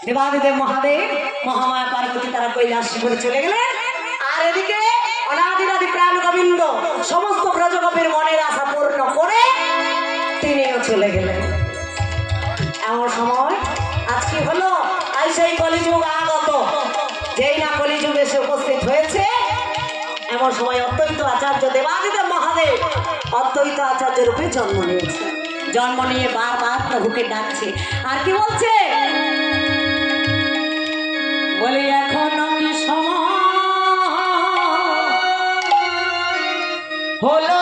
দেবাদিদেব মহাদেব মহামায়া পার্বতী তারা কৈলাস করে চলে গেলেন। আর এদিকে অনাদিরাদি প্রাণ গোবিন্দ সমস্ত ব্রজগোপীর মনের আশা পূর্ণ করে তিনিও চলে গেলেন। এমন সময় আজ কি হলো, আজ সেই কলিযুগ আগত, যেই না কলিযুগ এসে উপস্থিত হয়েছে, এমন সময় অদ্বৈত আচার্য দেবাদিদেব মহাদেব অদ্বৈত আচার্য রূপে জন্ম নিয়েছে। জন্ম নিয়ে বারবার প্রভুকে ডাকছে। আর কি বলছে, বলে এখনো কি সময় হলো